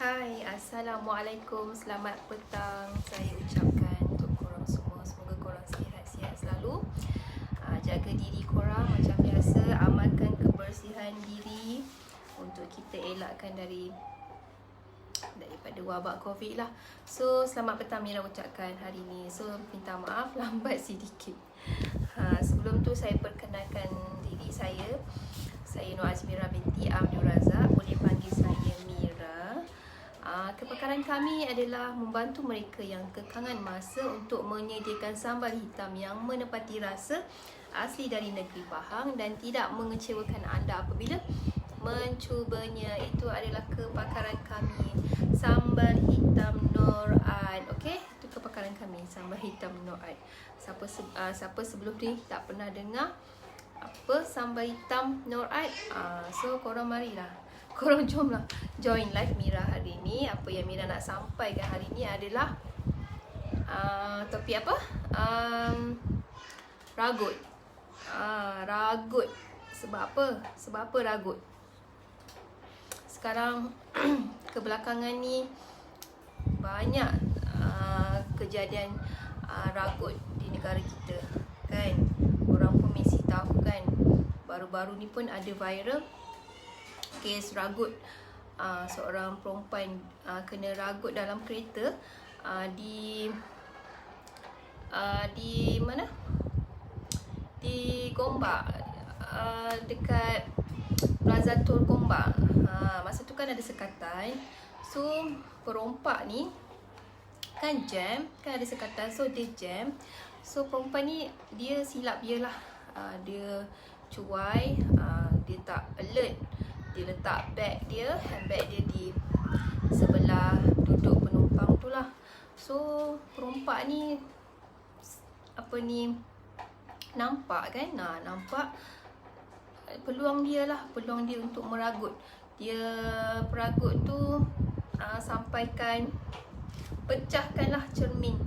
Hai, Assalamualaikum, selamat petang. Saya ucapkan untuk korang semua, semoga korang sihat-sihat selalu. Jaga diri korang macam biasa, amalkan kebersihan diri untuk kita elakkan daripada wabak COVID lah. So, selamat petang Mira ucapkan hari ni. So, minta maaf lambat sedikit. Sebelum tu saya perkenalkan diri saya. Saya Nur Azmira binti Abdul Razak, boleh panggil saya Mira. Kepakaran kami adalah membantu mereka yang kekangan masa untuk menyediakan sambal hitam yang menepati rasa asli dari negeri Pahang dan tidak mengecewakan anda apabila mencubanya. Itu adalah kepakaran kami, sambal hitam Nur Aid. Okey, itu kepakaran kami, sambal hitam Nur Aid. Siapa sebelum ni tak pernah dengar apa sambal hitam Nur Aid? So korang marilah, korang jomlah join live Mira hari ni. Apa yang Mira nak sampaikan hari ni adalah topik apa? Ragut. Ragut. Sebab apa? Sebab apa ragut? Sekarang kebelakangan ni banyak kejadian ragut di negara kita, kan? Orang pun mesti tahu kan, baru-baru ni pun ada viral kes ragut. Seorang perempuan kena ragut dalam kereta di mana? Di Gombak, dekat Plaza Tol Gombak. Masa tu kan ada sekatan. So perompak ni kan jam, kan ada sekatan, so dia jam. So perempuan ni dia silap dia lah, dia cuai, dia tak alert. Dia letak beg dia, handbag dia di sebelah duduk penumpang tu lah. So perompak ni nampak kan, nampak peluang dia lah, peluang dia untuk meragut. Dia peragut tu sampaikan pecahkanlah cermin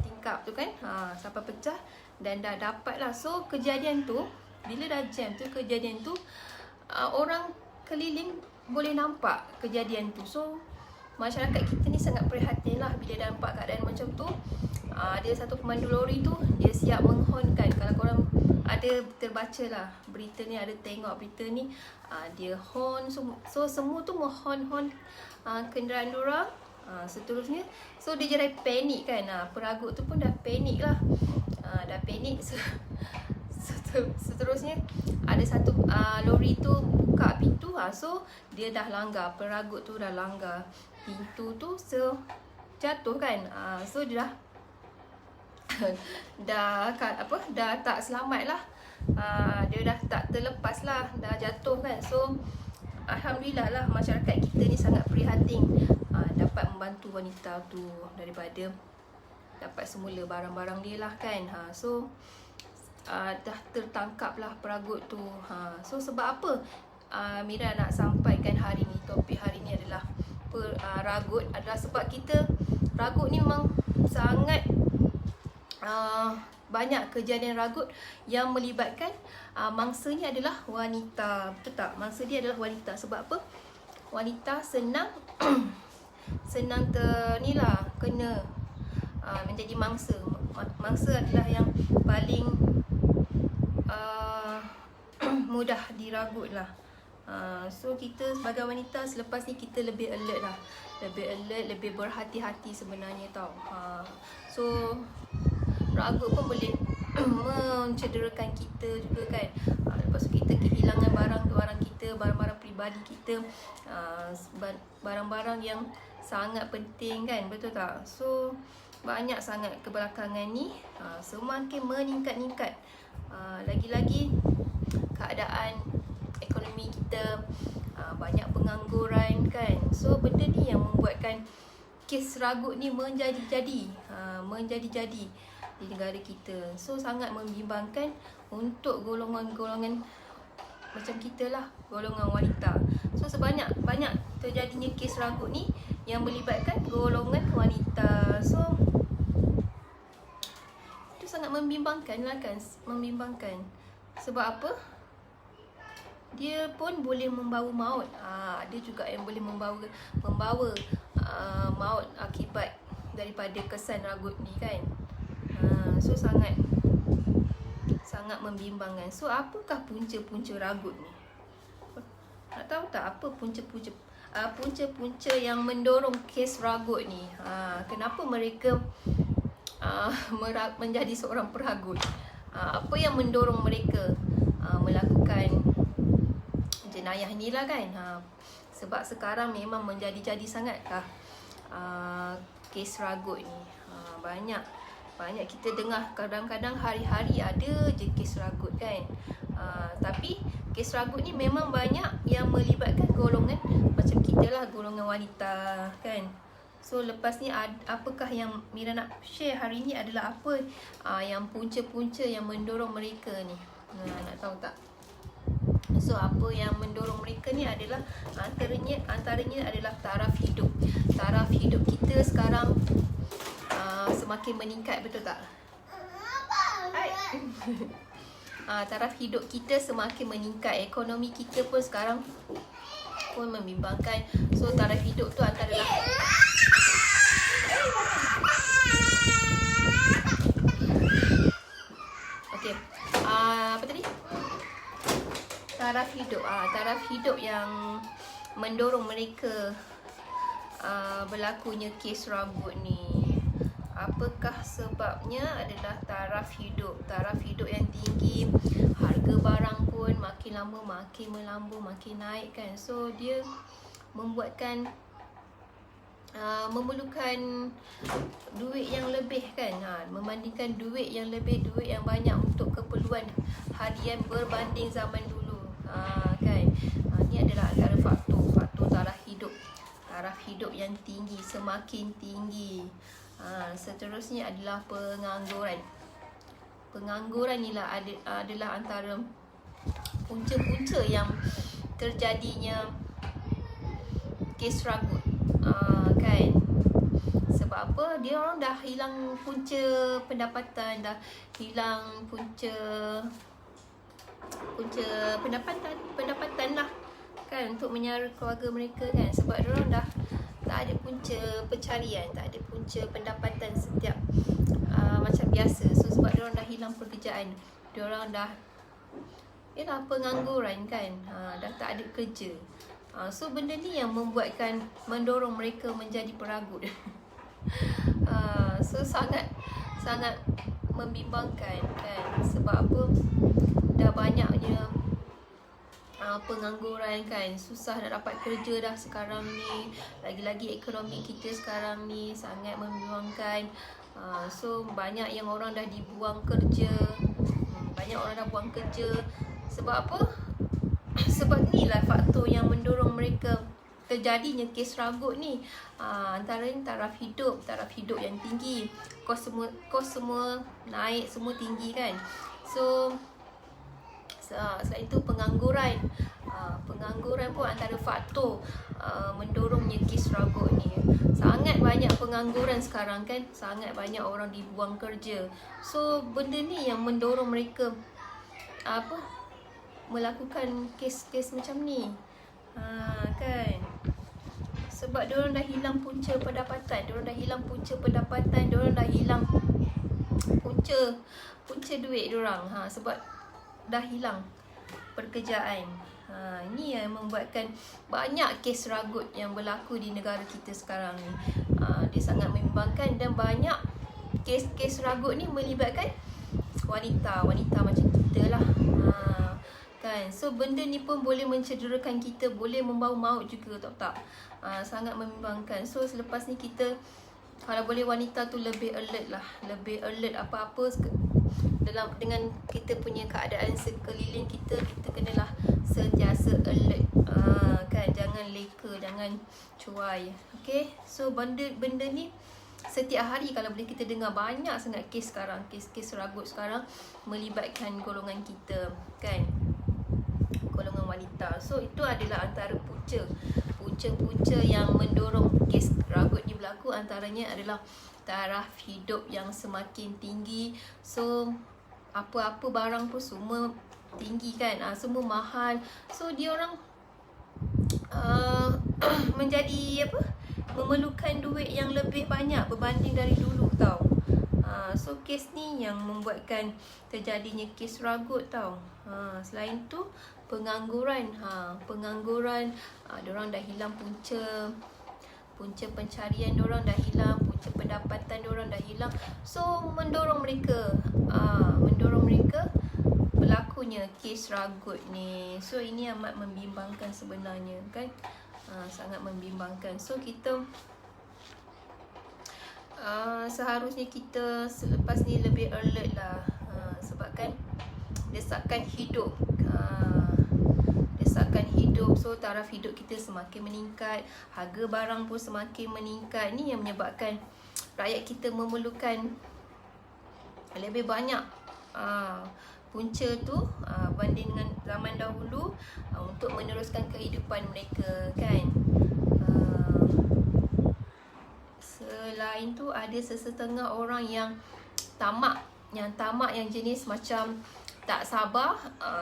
tingkap tu kan, sampai pecah dan dah dapat lah. So kejadian tu bila dah jam tu, kejadian tu orang keliling boleh nampak kejadian tu. So masyarakat kita ni sangat prihatin lah bila dah nampak keadaan macam tu. Dia satu pemandu lori tu, dia siap menghonkan. Kalau korang ada terbaca lah berita ni, ada tengok berita ni, dia horn. So semua tu mohon kenderaan diorang. Seterusnya, so dia jadi panik kan. Peragut tu pun dah panik lah, dah panik. Seterusnya ada satu lori tu buka pintu. So dia dah langgar, peragut tu dah langgar pintu tu, so jatuh kan. So dia dah tak selamat lah. Dia dah tak terlepas lah, dah jatuh kan. So alhamdulillah lah, masyarakat kita ni sangat prihatin dapat membantu wanita tu daripada dapat semula barang-barang dia lah kan. So dah tertangkap lah peragut tu. So sebab apa Mira nak sampaikan hari ni, topik hari ni adalah ragut, adalah sebab kita ragut ni memang sangat banyak kejadian ragut yang melibatkan mangsanya adalah wanita. Betul tak? Mangsa dia adalah wanita. Sebab apa? Wanita senang kena menjadi mangsa. Mangsa adalah yang paling mudah diragut lah. So kita sebagai wanita selepas ni kita lebih alert lah, lebih berhati-hati sebenarnya tau. So ragut pun boleh mencederakan kita juga kan. Lepas tu kita kehilangan barang-barang kita, barang-barang peribadi kita, barang-barang yang sangat penting kan, betul tak? So banyak sangat kebelakangan ni semakin meningkat. Lagi-lagi keadaan ekonomi kita, banyak pengangguran kan. So benda ni yang membuatkan kes ragut ni menjadi-jadi di negara kita. So sangat membimbangkan untuk golongan-golongan macam kita lah, golongan wanita. So banyak terjadinya kes ragut ni yang melibatkan golongan wanita. So itu sangat membimbangkan lah kan. Membimbangkan. Sebab apa? dia pun boleh membawa maut. Ada juga yang boleh membawa maut akibat daripada kesan ragut ni kan. So sangat membimbangkan. So apakah punca-punca ragut ni? Nak tahu tak apa punca-punca yang mendorong kes ragut ni? Kenapa mereka menjadi seorang peragut? Apa yang mendorong mereka melakukan jenayah ni lah kan? Sebab sekarang memang menjadi sangat lah kes ragut ni. Banyak kita dengar, kadang-kadang hari-hari ada je kes ragut kan. Tapi kes ragut ni memang banyak yang melibatkan golongan macam kita lah, golongan wanita kan. So lepas ni apakah yang Mira nak share hari ni adalah apa yang punca-punca yang mendorong mereka ni. Nak tahu tak? So apa yang mendorong mereka ni adalah antaranya adalah taraf hidup. Taraf hidup kita sekarang semakin meningkat, betul tak? Taraf hidup kita semakin meningkat. Ekonomi kita pun sekarang pun membimbangkan. So taraf hidup tu antara okey. Apa tadi? Taraf hidup. Taraf hidup yang mendorong mereka berlakunya kes ragut ni. Apakah sebabnya? Adalah taraf hidup. Taraf hidup yang tinggi, harga barang pun makin lama makin melambung, makin naik kan. So dia membuatkan memerlukan duit yang lebih kan. Membandingkan duit yang lebih, duit yang banyak untuk keperluan harian berbanding zaman dulu kan. Ni adalah antara faktor taraf hidup. Taraf hidup yang tinggi, semakin tinggi. Seterusnya adalah pengangguran. Pengangguran ni lah adalah antara punca-punca yang terjadinya kes ragut kan. Sebab apa? Dia orang dah hilang punca pendapatan, dah hilang punca pendapatan lah kan, untuk menyara keluarga mereka kan. Sebab dia orang dah tak ada punca pencarian, tak ada punca pendapatan setiap macam biasa. So sebab dia orang dah hilang pekerjaan, dia orang dah pengangguran kan, dah tak ada kerja. So benda ni yang mendorong mereka menjadi peragut. So sangat membimbangkan kan. Sebab apa? Dah banyaknya pengangguran kan, susah nak dapat kerja dah sekarang ni. Lagi-lagi ekonomi kita sekarang ni sangat membimbangkan. So banyak yang orang dah dibuang kerja. Sebab apa? Sebab ni lah faktor yang mendorong mereka terjadinya kes ragut ni. Antaranya taraf hidup yang tinggi. Kos semua naik, semua tinggi kan. So selain itu pengangguran. Pengangguran pun antara faktor mendorongnya kes ragut ni. Sangat banyak pengangguran sekarang kan. Sangat banyak orang dibuang kerja. So benda ni yang mendorong mereka melakukan kes-kes macam ni. Kan. Sebab diorang dah hilang punca pendapatan, diorang dah hilang punca duit diorang. Sebab dah hilang pekerjaan. Ini yang membuatkan banyak kes ragut yang berlaku di negara kita sekarang ni. Dia sangat membimbangkan dan banyak kes-kes ragut ni melibatkan wanita macam kita lah. Kan. So benda ni pun boleh mencederakan kita, boleh membawa maut juga, tak? Sangat membimbangkan. So selepas ni kita, kalau boleh wanita tu lebih alert lah, lebih alert apa-apa dengan kita punya keadaan sekeliling kita kenalah sentiasa alert. Kan, jangan leka, jangan cuai. Okay. So benda ni setiap hari kalau boleh kita dengar banyak sangat kes sekarang, kes ragut sekarang melibatkan golongan kita kan, golongan wanita. So itu adalah antara punca yang mendorong kes ragut ni berlaku. Antaranya adalah taraf hidup yang semakin tinggi. So apa-apa barang pun semua tinggi kan, semua mahal. So dia orang menjadi apa, memerlukan duit yang lebih banyak berbanding dari dulu tau. So kes ni yang membuatkan terjadinya kes ragut tau. Selain tu pengangguran, pengangguran, diorang dah hilang punca pencarian diorang dah hilang, punca pendapatan diorang dah hilang. So mendorong mereka berlakunya kes ragut ni. So ini amat membimbangkan sebenarnya kan, sangat membimbangkan. So kita seharusnya kita selepas ni lebih alert lah, sebab kan desakan hidup, so taraf hidup kita semakin meningkat, harga barang pun semakin meningkat. Ni yang menyebabkan rakyat kita memerlukan lebih banyak punca tu banding dengan zaman dahulu, untuk meneruskan kehidupan mereka kan. Selain tu ada sesetengah orang yang tamak, yang jenis macam tak sabar.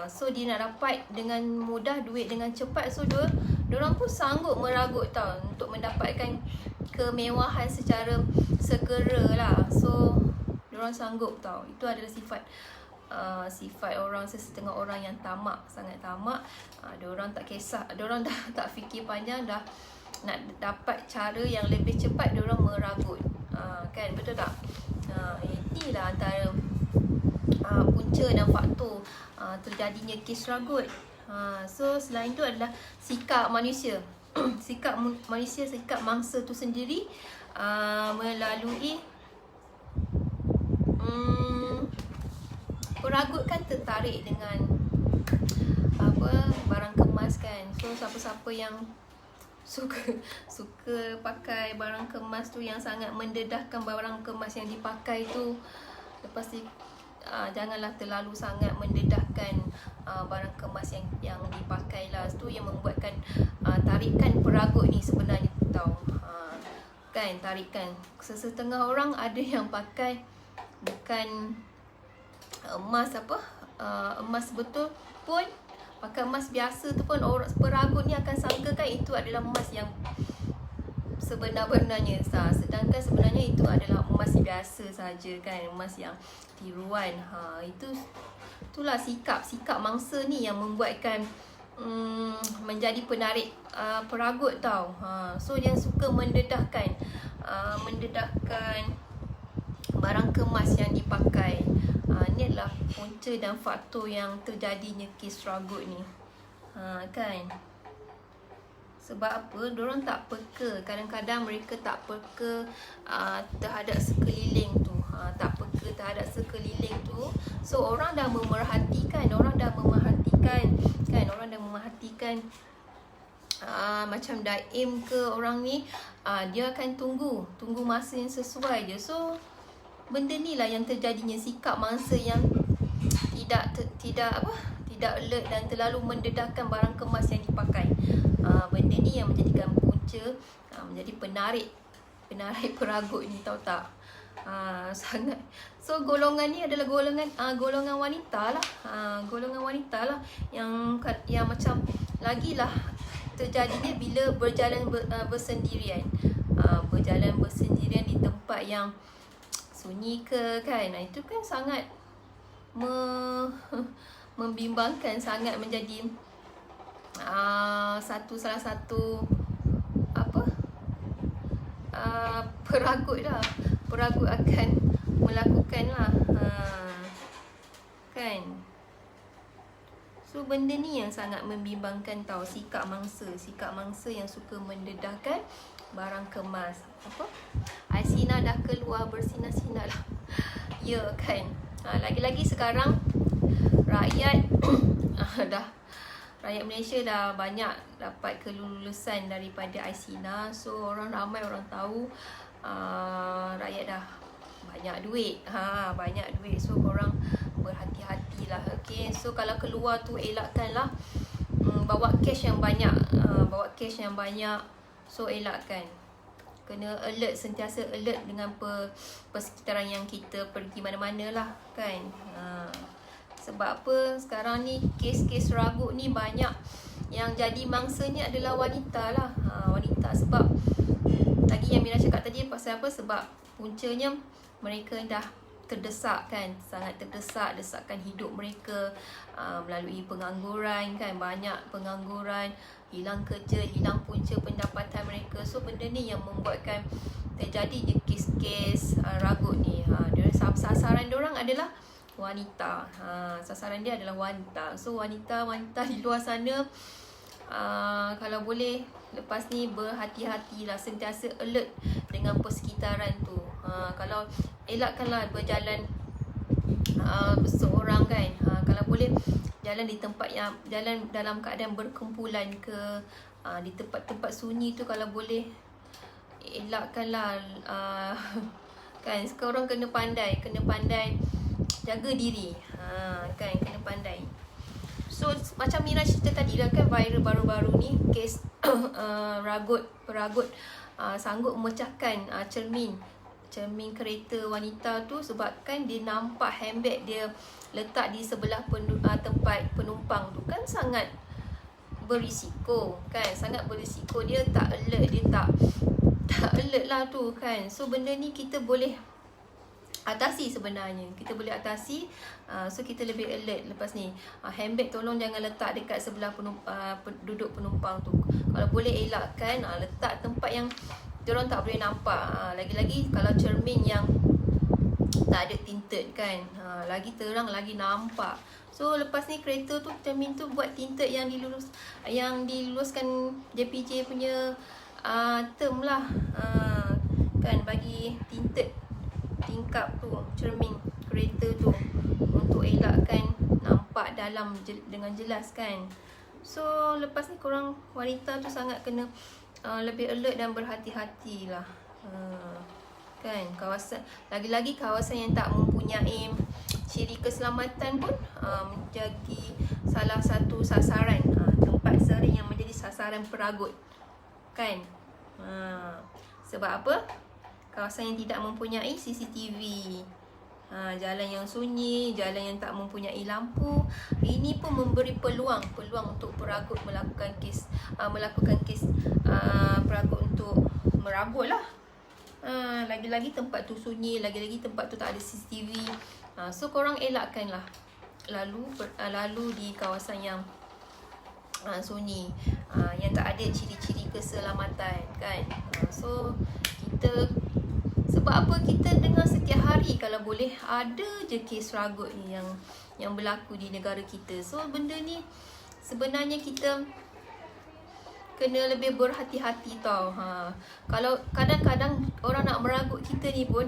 So dia nak dapat dengan mudah duit dengan cepat. So diorang pun sanggup meragut tau, untuk mendapatkan kemewahan secara segera lah. So diorang sanggup tau. Itu adalah sifat orang, sesetengah orang yang tamak, sangat tamak. Diorang tak kisah, diorang dah tak fikir panjang, dah nak dapat cara yang lebih cepat, diorang meragut. Kan, betul tak? Inilah antara punca dan faktor terjadinya kes ragut. So selain tu adalah sikap manusia. Sikap mangsa tu sendiri, melalui peragut kan tertarik dengan barang kemas kan. So siapa-siapa yang suka pakai barang kemas tu, yang sangat mendedahkan barang kemas yang dipakai tu, lepas ni janganlah terlalu sangat mendedahkan barang kemas yang dipakai lah. Itu yang membuatkan tarikan peragut ni sebenarnya tau. Kan, tarikan sesetengah orang ada yang pakai bukan emas emas betul pun, pakai emas biasa tu pun orang peragut ni akan sangkakan itu adalah emas yang sebenar-benarnya. Sedangkan sebenarnya itu adalah emas biasa saja kan, emas yang tiruan. Itulah sikap mangsa ni yang membuatkan menjadi penarik peragut tau. So yang suka mendedahkan barang kemas yang dipakai. Ni adalah punca dan faktor yang terjadinya kes ragut ni. Kan? Sebab apa? Diorang tak peka. Kadang-kadang mereka tak peka terhadap sekeliling tu. So orang dah memerhatikan macam Daim ke orang ni, dia akan tunggu masa yang sesuai je. So benda ni lah yang terjadinya, sikap mangsa yang tidak alert dan terlalu mendedahkan barang kemas yang dipakai. Benda ni yang menjadikan punca, menjadi penarik peragut ni, tahu tak? Sangat. So golongan ni adalah golongan wanita lah. Golongan wanita lah yang macam lagilah terjadinya bila berjalan bersendirian. Berjalan bersendirian di tempat yang sunyi ke kan. Itu kan sangat membimbangkan, sangat menjadi salah satu peragut akan melakukan lah, kan. So benda ni yang sangat membimbangkan tau, sikap mangsa yang suka mendedahkan barang kemas. Aisina dah keluar bersinar-sinar lah. Ya kan. Lagi-lagi sekarang rakyat rakyat Malaysia dah banyak dapat kelulusan daripada Aisina. So ramai orang tahu rakyat dah banyak duit. So korang berhati-hatilah. Okay. So kalau keluar tu elakkanlah bawa cash yang banyak. So elakkan. Kena alert, sentiasa alert dengan persekitaran yang kita pergi mana-mana lah kan. Sebab apa? Sekarang ni kes-kes ragut ni banyak yang jadi mangsanya adalah wanita lah. Wanita sebab lagi yang Mira cakap tadi pasal apa? Sebab puncanya mereka dah terdesak kan, sangat terdesak, desakan hidup mereka melalui pengangguran kan, banyak pengangguran, hilang kerja, hilang punca pendapatan mereka. So benda ni yang membuatkan terjadi kes-kes ragut ni. Sasaran diorang adalah wanita. Sasaran dia adalah wanita. So wanita-wanita di luar sana, kalau boleh lepas ni berhati-hatilah, sentiasa alert dengan persekitaran tu. Kalau elakkanlah berjalan seorang kan, kalau boleh jalan di tempat yang jalan dalam keadaan berkumpulan ke, di tempat-tempat sunyi tu kalau boleh elakkanlah. Kan sekarang kena pandai jaga diri, kan kena pandai. So macam Mira cerita tadi lah kan, viral baru-baru ni kes peragut sanggup memecahkan cermin kereta wanita tu sebabkan dia nampak handbag dia letak di sebelah tempat penumpang tu. Kan sangat berisiko kan, sangat berisiko. Dia tak alert, dia tak alert lah tu kan. So benda ni kita boleh atasi sebenarnya, kita boleh atasi. So kita lebih alert lepas ni. Handbag tolong jangan letak dekat sebelah duduk penumpang tu. Kalau boleh elakkan, letak tempat yang diorang tak boleh nampak. Lagi-lagi kalau cermin yang tak ada tinted kan, lagi terang, lagi nampak. So lepas ni kereta tu, cermin tu buat tinted yang diluluskan JPJ punya term lah, kan, bagi tinted tingkap tu cermin kereta tu untuk elakkan nampak dalam dengan jelas kan. So lepas ni korang wanita tu sangat kena lebih alert dan berhati-hati lah, kan. Kawasan, lagi-lagi kawasan yang tak mempunyai ciri keselamatan pun menjadi salah satu sasaran, tempat sering yang menjadi sasaran peragut kan. Sebab apa? Kawasan yang tidak mempunyai CCTV, jalan yang sunyi, jalan yang tak mempunyai lampu, ini pun memberi peluang untuk peragut melakukan kes peragut untuk meragut lah. Lagi-lagi tempat tu sunyi, lagi-lagi tempat tu tak ada CCTV. So korang elakkan lah lalu di kawasan yang sunyi, yang tak ada ciri-ciri keselamatan kan. So kita, sebab apa, kita dengar setiap hari kalau boleh ada je kes ragut ni yang berlaku di negara kita. So benda ni sebenarnya kita kena lebih berhati-hati tau. Kalau kadang-kadang orang nak meragut kita ni pun,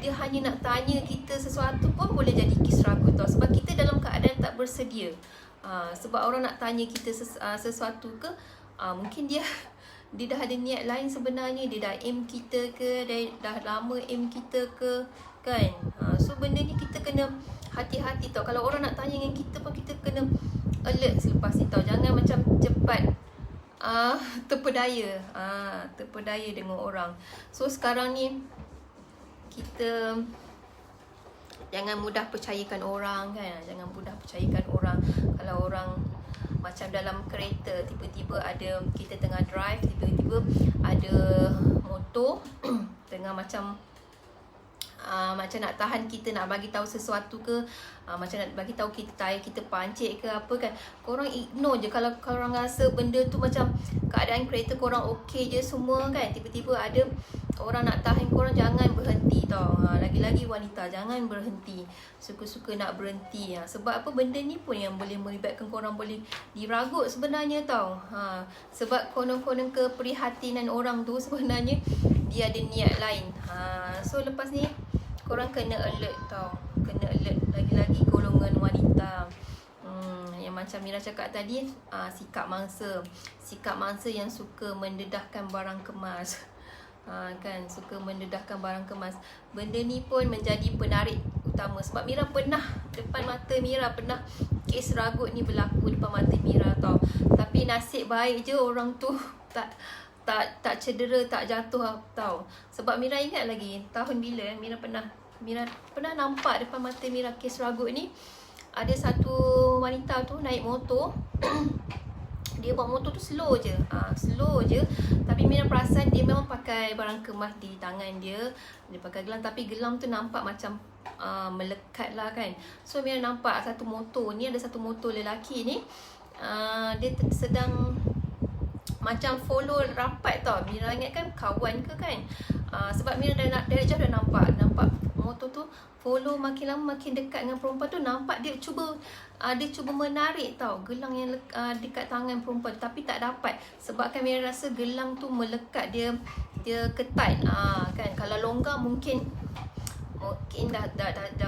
dia hanya nak tanya kita sesuatu pun boleh jadi kes ragut tau. Sebab kita dalam keadaan tak bersedia. Sebab orang nak tanya kita sesuatu ke, mungkin dia dah ada niat lain sebenarnya. Dia dah aim kita ke, dia dah lama aim kita ke kan. So benda ni kita kena hati-hati tau. Kalau orang nak tanya dengan kita pun, kita kena alert selepas ni tau. Jangan macam cepat terpedaya dengan orang. So sekarang ni kita jangan mudah percayakan orang kan. Jangan mudah percayakan orang. Kalau orang macam dalam kereta, tiba-tiba ada, kita tengah drive, tiba-tiba ada motor tengah macam nak tahan kita, nak bagi tahu sesuatu ke, macam nak bagi tahu kita tayar kita pancit ke apa kan. Korang ignore je. Kalau korang rasa benda tu macam keadaan kereta korang okey je semua kan, tiba-tiba ada orang nak tahan korang, jangan berhenti tau. Lagi-lagi wanita, jangan berhenti. Suka-suka nak berhenti. Sebab apa? Benda ni pun yang boleh melibatkan korang boleh diragut sebenarnya tau. Sebab konon-konon keprihatinan orang tu sebenarnya dia ada niat lain. So lepas ni korang kena alert tau. Kena alert. Lagi-lagi golongan wanita, yang macam Mira cakap tadi, sikap mangsa. Sikap mangsa yang suka mendedahkan barang kemas. Kan, suka mendedahkan barang kemas. Benda ni pun menjadi penarik utama. Sebab Mira pernah, depan mata Mira pernah kes ragut ni berlaku depan mata Mira tau. Tapi nasib baik je orang tu tak cedera, tak jatuh tau. Sebab Mira ingat lagi tahun bila Mira pernah nampak depan mata Mira kes ragut ni. ada satu wanita tu naik motor. Dia bawa motor tu slow je, slow je. Tapi Mira perasan dia memang pakai barang kemas di tangan dia. Dia pakai gelang, tapi gelang tu nampak macam melekat lah kan. So Mira nampak satu motor ni, ada satu motor lelaki ni, dia sedang macam follow rapat tau. Mira ingatkan kawan ke kan. Sebab Mira dari jauh dah nampak motor tu follow makin lama makin dekat dengan perempuan tu. Nampak dia cuba menarik tau gelang yang dekat tangan perempuan, tapi tak dapat. Sebab kan Mira rasa gelang tu melekat, dia ketat. Kan kalau longgar mungkin dah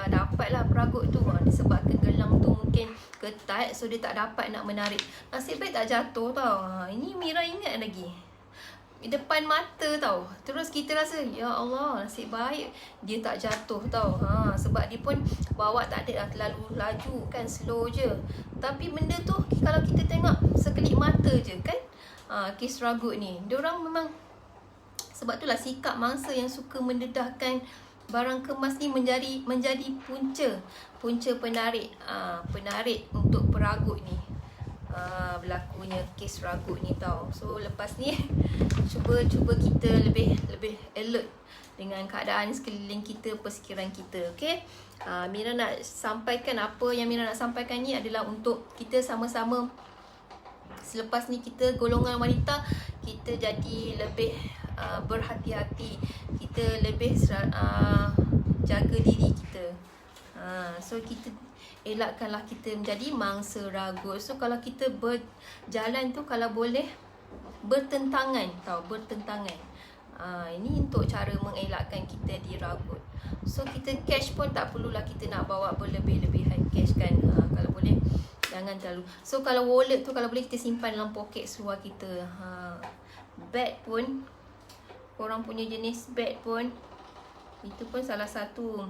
dapat lah peragut tu. Disebabkan gelang tu mungkin ketat, so dia tak dapat nak menarik. Nasib baik tak jatuh tau. Ini Mira ingat lagi, depan mata tau. Terus kita rasa, ya Allah, nasib baik dia tak jatuh tau. Sebab dia pun bawa tak ada terlalu laju kan, slow je. Tapi benda tu kalau kita tengok sekelip mata je kan. Kes ragut ni, diorang memang, sebab itulah sikap mangsa yang suka mendedahkan barang kemas ni menjadi punca penarik untuk peragut ni. Berlakunya kes ragut ni tau. So lepas ni cuba kita lebih alert dengan keadaan sekeliling kita, persekiran kita. Okay, Mira nak sampaikan, apa yang Mira nak sampaikan ni adalah untuk kita sama-sama. Selepas ni kita golongan wanita, kita jadi lebih berhati-hati, kita lebih jaga diri kita. So kita elakkanlah kita menjadi mangsa ragut. So kalau kita berjalan tu, kalau boleh bertentangan tau, bertentangan. Ini untuk cara mengelakkan kita diragut. So kita cash pun tak perlulah kita nak bawa berlebih-lebihan cash kan. Kalau boleh jangan terlalu. So kalau wallet tu, kalau boleh kita simpan dalam poket seluar kita. Bag pun, korang punya jenis bag pun, itu pun salah satu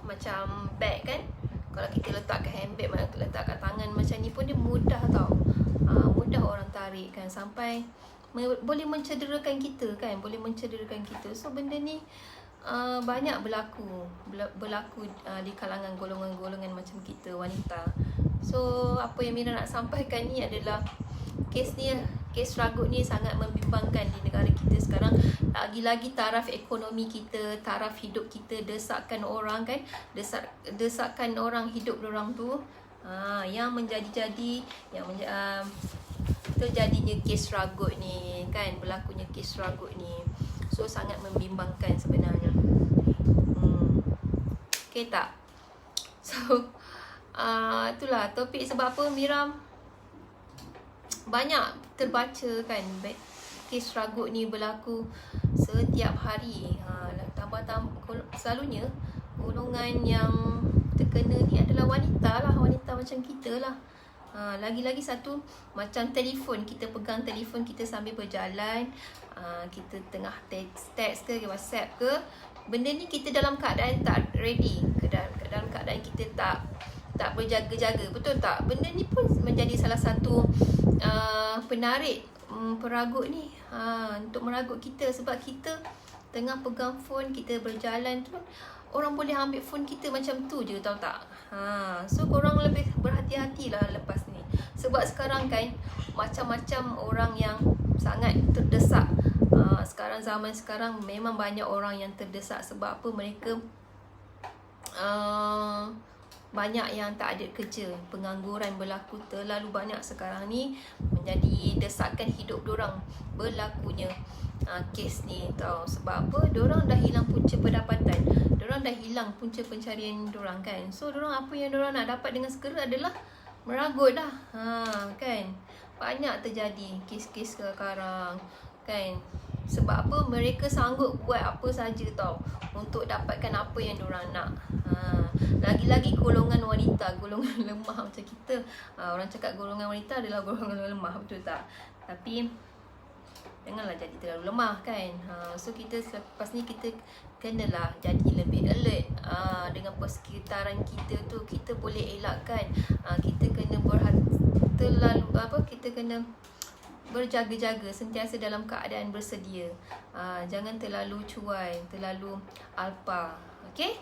macam bag kan. Kalau kita letak kat handbag, letak kat tangan macam ni pun dia mudah tau. Mudah orang tarik kan, sampai boleh mencederakan kita kan, boleh mencederakan kita. So benda ni banyak berlaku di kalangan golongan-golongan macam kita wanita. So apa yang Mira nak sampaikan ni adalah kes ragut ni sangat membimbangkan di negara kita sekarang. Lagi-lagi taraf ekonomi kita, taraf hidup kita, desakan orang kan, desakan orang, hidup orang tu yang menjadi-jadi, yang terjadinya kes ragut ni kan, berlakunya kes ragut ni. So sangat membimbangkan sebenarnya. Okay tak? So itulah topik. Sebab apa Mira banyak terbaca kan, kes ragut ni berlaku setiap hari. Selalunya golongan yang terkena ni adalah wanita lah, wanita macam kita lah. Lagi-lagi satu, macam telefon, kita pegang telefon kita sambil berjalan, kita tengah teks ke WhatsApp ke, benda ni kita dalam keadaan tak ready, dalam keadaan kita tak berjaga-jaga, betul tak? Benda ni pun menjadi salah satu penarik peragut ni, untuk meragut kita. Sebab kita tengah pegang phone, kita berjalan tu, orang boleh ambil phone kita macam tu je, tahu tak? So korang lebih berhati-hatilah lepas ni. Sebab sekarang kan macam-macam orang yang sangat terdesak. Zaman sekarang memang banyak orang yang terdesak. Sebab apa? Mereka banyak yang tak ada kerja, pengangguran berlaku terlalu banyak sekarang ni, menjadi desakan hidup diorang berlakunya kes ni tau. Sebab apa? Diorang dah hilang punca pendapatan, diorang dah hilang punca pencarian diorang kan. So diorang, apa yang diorang nak dapat dengan segera adalah meragut dah. Kan, banyak terjadi kes-kes sekarang kan. Sebab apa? Mereka sanggup buat apa saja tau untuk dapatkan apa yang diorang nak. Lagi-lagi golongan wanita, golongan lemah macam kita. Orang cakap golongan wanita adalah golongan lemah, betul tak? Tapi janganlah jadi terlalu lemah kan. So kita lepas ni kita kenalah jadi lebih alert dengan persekitaran kita tu. Kita boleh elakkan. Kita kena kita kena berjaga-jaga, sentiasa dalam keadaan bersedia. Jangan terlalu cuai, terlalu alpa. Okay?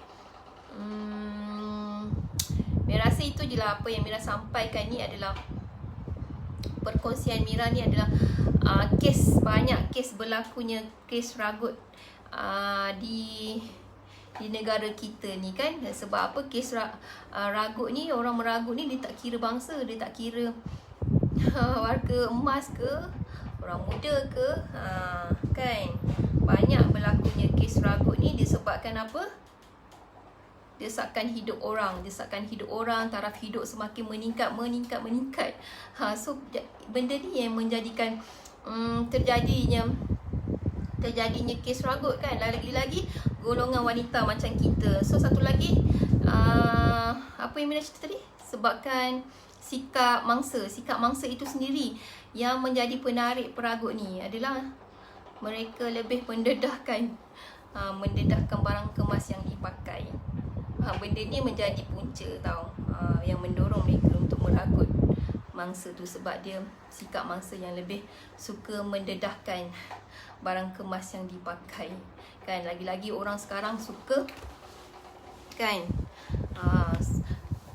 Mira rasa itu je lah apa yang Mira sampaikan ni adalah perkongsian Mira ni adalah banyak kes berlakunya kes ragut di negara kita ni kan. Sebab apa kes ragut ni, orang meragut ni dia tak kira bangsa, dia tak kira warga emas ke, orang muda ke, kan. Banyak berlakunya kes ragut ni disebabkan apa? Desakkan hidup orang, taraf hidup semakin meningkat. So benda ni yang menjadikan terjadinya kes ragut kan. Lagi-lagi golongan wanita macam kita. So satu lagi apa yang Mira cerita tadi, sebabkan sikap mangsa itu sendiri yang menjadi penarik peragut ni adalah mereka lebih mendedahkan barang kemas yang dipakai. Benda ni menjadi punca tau, yang mendorong mereka untuk meragut mangsa tu, sebab dia sikap mangsa yang lebih suka mendedahkan barang kemas yang dipakai kan. Lagi-lagi orang sekarang suka kan.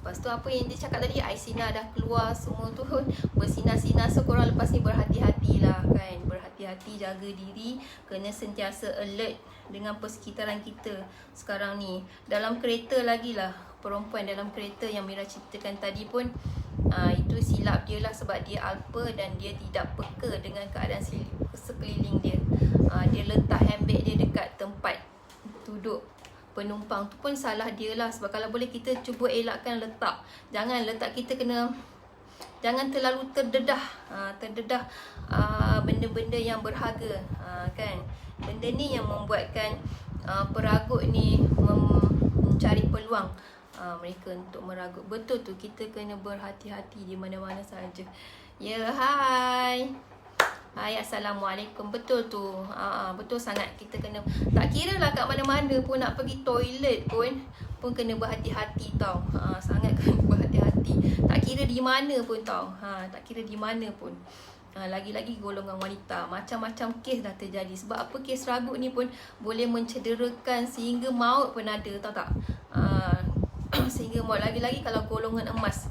Lepas tu apa yang dia cakap tadi, air sinar dah keluar semua tu bersinar-sinar. So korang lepas ni berhati-hatilah kan. Berhati-hati, jaga diri, kena sentiasa alert dengan persekitaran kita sekarang ni. Dalam kereta lagi lah, perempuan dalam kereta yang Mira ceritakan tadi pun itu silap dia lah, sebab dia alpa dan dia tidak peka dengan keadaan sekeliling dia. Dia letak handbag dia dekat tempat duduk penumpang tu pun salah dia lah. Sebab kalau boleh kita cuba elakkan letak. Jangan letak, kita kena jangan terlalu terdedah benda-benda yang berharga kan. Benda ni yang membuatkan peragut ni mencari peluang mereka untuk meragut. Betul tu, kita kena berhati-hati di mana-mana saja. Ya, hai. Hai, Assalamualaikum. Betul tu. Betul sangat, kita kena, tak kira lah kat mana-mana pun, nak pergi toilet pun kena berhati-hati tau. Sangat kena berhati-hati. Tak kira di mana pun tau. Tak kira di mana pun. Lagi-lagi golongan wanita, macam-macam kes dah terjadi. Sebab apa? Kes ragut ni pun boleh mencederakan sehingga maut pun ada, tahu tak? Sehingga maut. Lagi-lagi kalau golongan emas,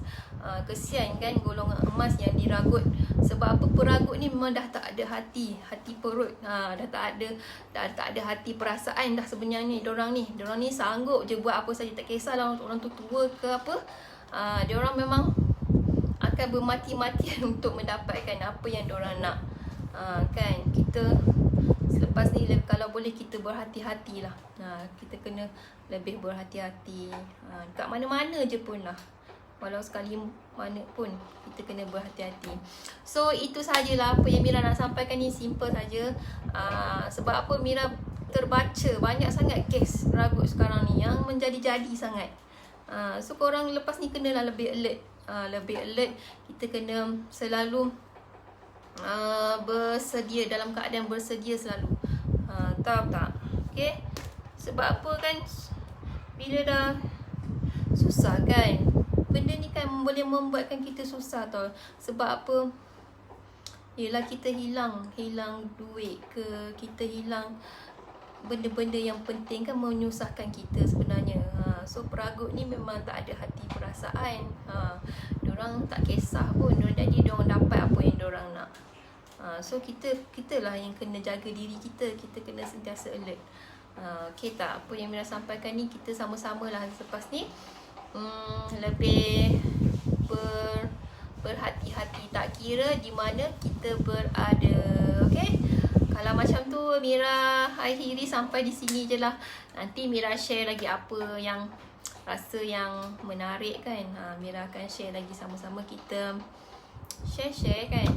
kesian kan golongan emas yang diragut. Sebab apa? Peragut ni memang dah tak ada hati perut, dah tak ada hati perasaan dah sebenarnya. Diorang ni sanggup je buat apa saja, tak kisahlah orang tu tua ke apa. Diorang memang akan bermati-matian untuk mendapatkan apa yang diorang nak. Kan, kita selepas ni kalau boleh kita berhati-hatilah. Kita kena lebih berhati-hati kat mana-mana je pun lah. Walau sekali mana pun kita kena berhati-hati. So itu sajalah apa yang Mira nak sampaikan ni, simple saja. Sebab apa? Mira terbaca banyak sangat kes ragut sekarang ni yang menjadi-jadi sangat. So korang lepas ni kenalah lebih alert. Kita kena selalu bersedia, dalam keadaan bersedia selalu. Tahu tak? Okay? Sebab apa kan, bila dah susah kan, benda ni kan boleh membuatkan kita susah tau. Sebab apa? Yelah, kita hilang duit ke, kita hilang benda-benda yang penting kan, menyusahkan kita sebenarnya. So peragut ni memang tak ada hati perasaan. Diorang tak kisah pun, jadi diorang dapat apa yang diorang nak. So kita lah yang kena jaga diri kita. Kita kena sentiasa alert. Okay tak? Apa yang Mira sampaikan ni, kita sama-sama lah selepas ni lebih berhati-hati, tak kira di mana kita berada. Okay? Kalau macam tu, Mira akhiri sampai di sini je lah. Nanti Mira share lagi apa yang rasa yang menarik kan. Mira akan share lagi, sama-sama kita share kan.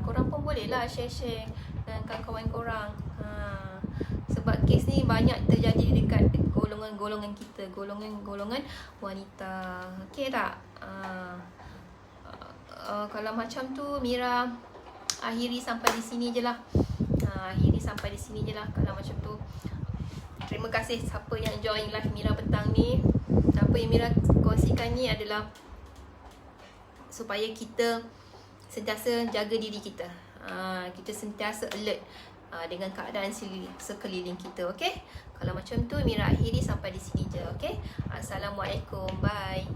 Korang pun boleh lah share dengan kawan-kawan korang. Sebab kes ni banyak terjadi dekat golongan kita, golongan wanita. Okay tak? Kalau macam tu, Mira akhiri sampai di sini je lah. Kalau macam tu, terima kasih siapa yang join live Mira petang ni. Apa yang Mira kongsikan ni adalah supaya kita sentiasa jaga diri kita. Kita sentiasa alert dengan keadaan sekeliling kita. Okay? Kalau macam tu, Mira akhiri sampai di sini je. Okay? Assalamualaikum. Bye.